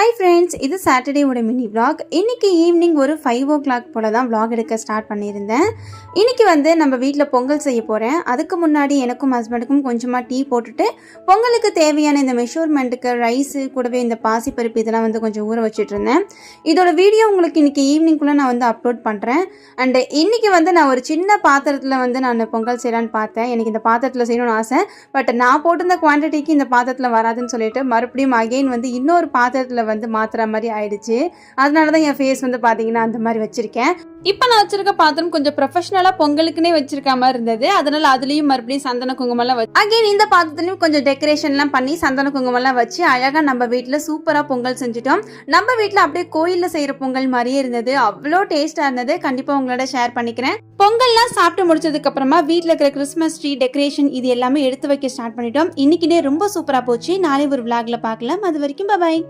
Hi friends, இது சாட்டர்டேவோட mini vlog. இன்றைக்கி evening ஒரு 5 o'clock போல் தான் விளாக் எடுக்க ஸ்டார்ட் பண்ணியிருந்தேன். இன்றைக்கி நம்ம வீட்டில் பொங்கல் செய்ய போகிறேன். அதுக்கு முன்னாடி எனக்கும் ஹஸ்பண்டுக்கும் கொஞ்சமாக டீ போட்டுட்டு பொங்கலுக்கு தேவையான இந்த மெஷர்மெண்ட்டுக்கு ரைஸு கூடவே இந்த பாசிப்பருப்பு இதெல்லாம் கொஞ்சம் ஊற வச்சுட்டு இருந்தேன். இதோட வீடியோ உங்களுக்கு இன்றைக்கி ஈவினிங்குள்ளே நான் அப்லோட் பண்ணுறேன். அண்டு இன்றைக்கி நான் ஒரு சின்ன பாத்திரத்தில் நான் பொங்கல் செய்யலான்னு பார்த்தேன். எனக்கு இந்த பாத்திரத்தில் செய்யணும்னு ஆசை. பட் நான் போட்டிருந்த குவான்டிட்டிக்கு இந்த பாத்திரத்தில் வராதுன்னு சொல்லிட்டு மறுபடியும் அகெயின் இன்னொரு பாத்திரத்தில் மாத்துற மாதிரி ஆயிடுச்சு. அதனாலதான் என் ஃபேஸ் பாத்தீங்கன்னா அந்த மாதிரி வச்சிருக்கேன். இப்ப நான் வச்சிருக்க பாத்திரம் கொஞ்சம் ப்ரொஃபஷனலா பொங்கலுக்குனே வச்சிருக்க மாதிரி இருந்தது. அதனால அதுலயும் மறுபடியும் சந்தன குங்குமம் எல்லாம் வச்சு அகைன் இந்த பாத்திரத்திலயும் கொஞ்சம் டெக்கரேஷன் எல்லாம் பண்ணி சந்தன குங்குமம் எல்லாம் வச்சு அழகா நம்ம வீட்டுல சூப்பரா பொங்கல் செஞ்சுட்டோம். நம்ம வீட்டுல அப்படியே கோயில்ல செய்யற பொங்கல் மாதிரியே இருந்தது. அவ்வளோ டேஸ்டா இருந்தது. கண்டிப்பா உங்களோட ஷேர் பண்ணிக்கிறேன். பொங்கல்லாம் சாப்பிட்டு முடிச்சதுக்கு அப்புறமா வீட்டுல இருக்கிற கிறிஸ்மஸ் ட்ரீ டெக்கரேஷன் இது எல்லாமே எடுத்து வைக்க ஸ்டார்ட் பண்ணிட்டோம். இன்னைக்குனே ரொம்ப சூப்பரா போச்சு. நாளை ஒரு விளாக்ல பார்க்கலாம். அது வரைக்கும் பாய்.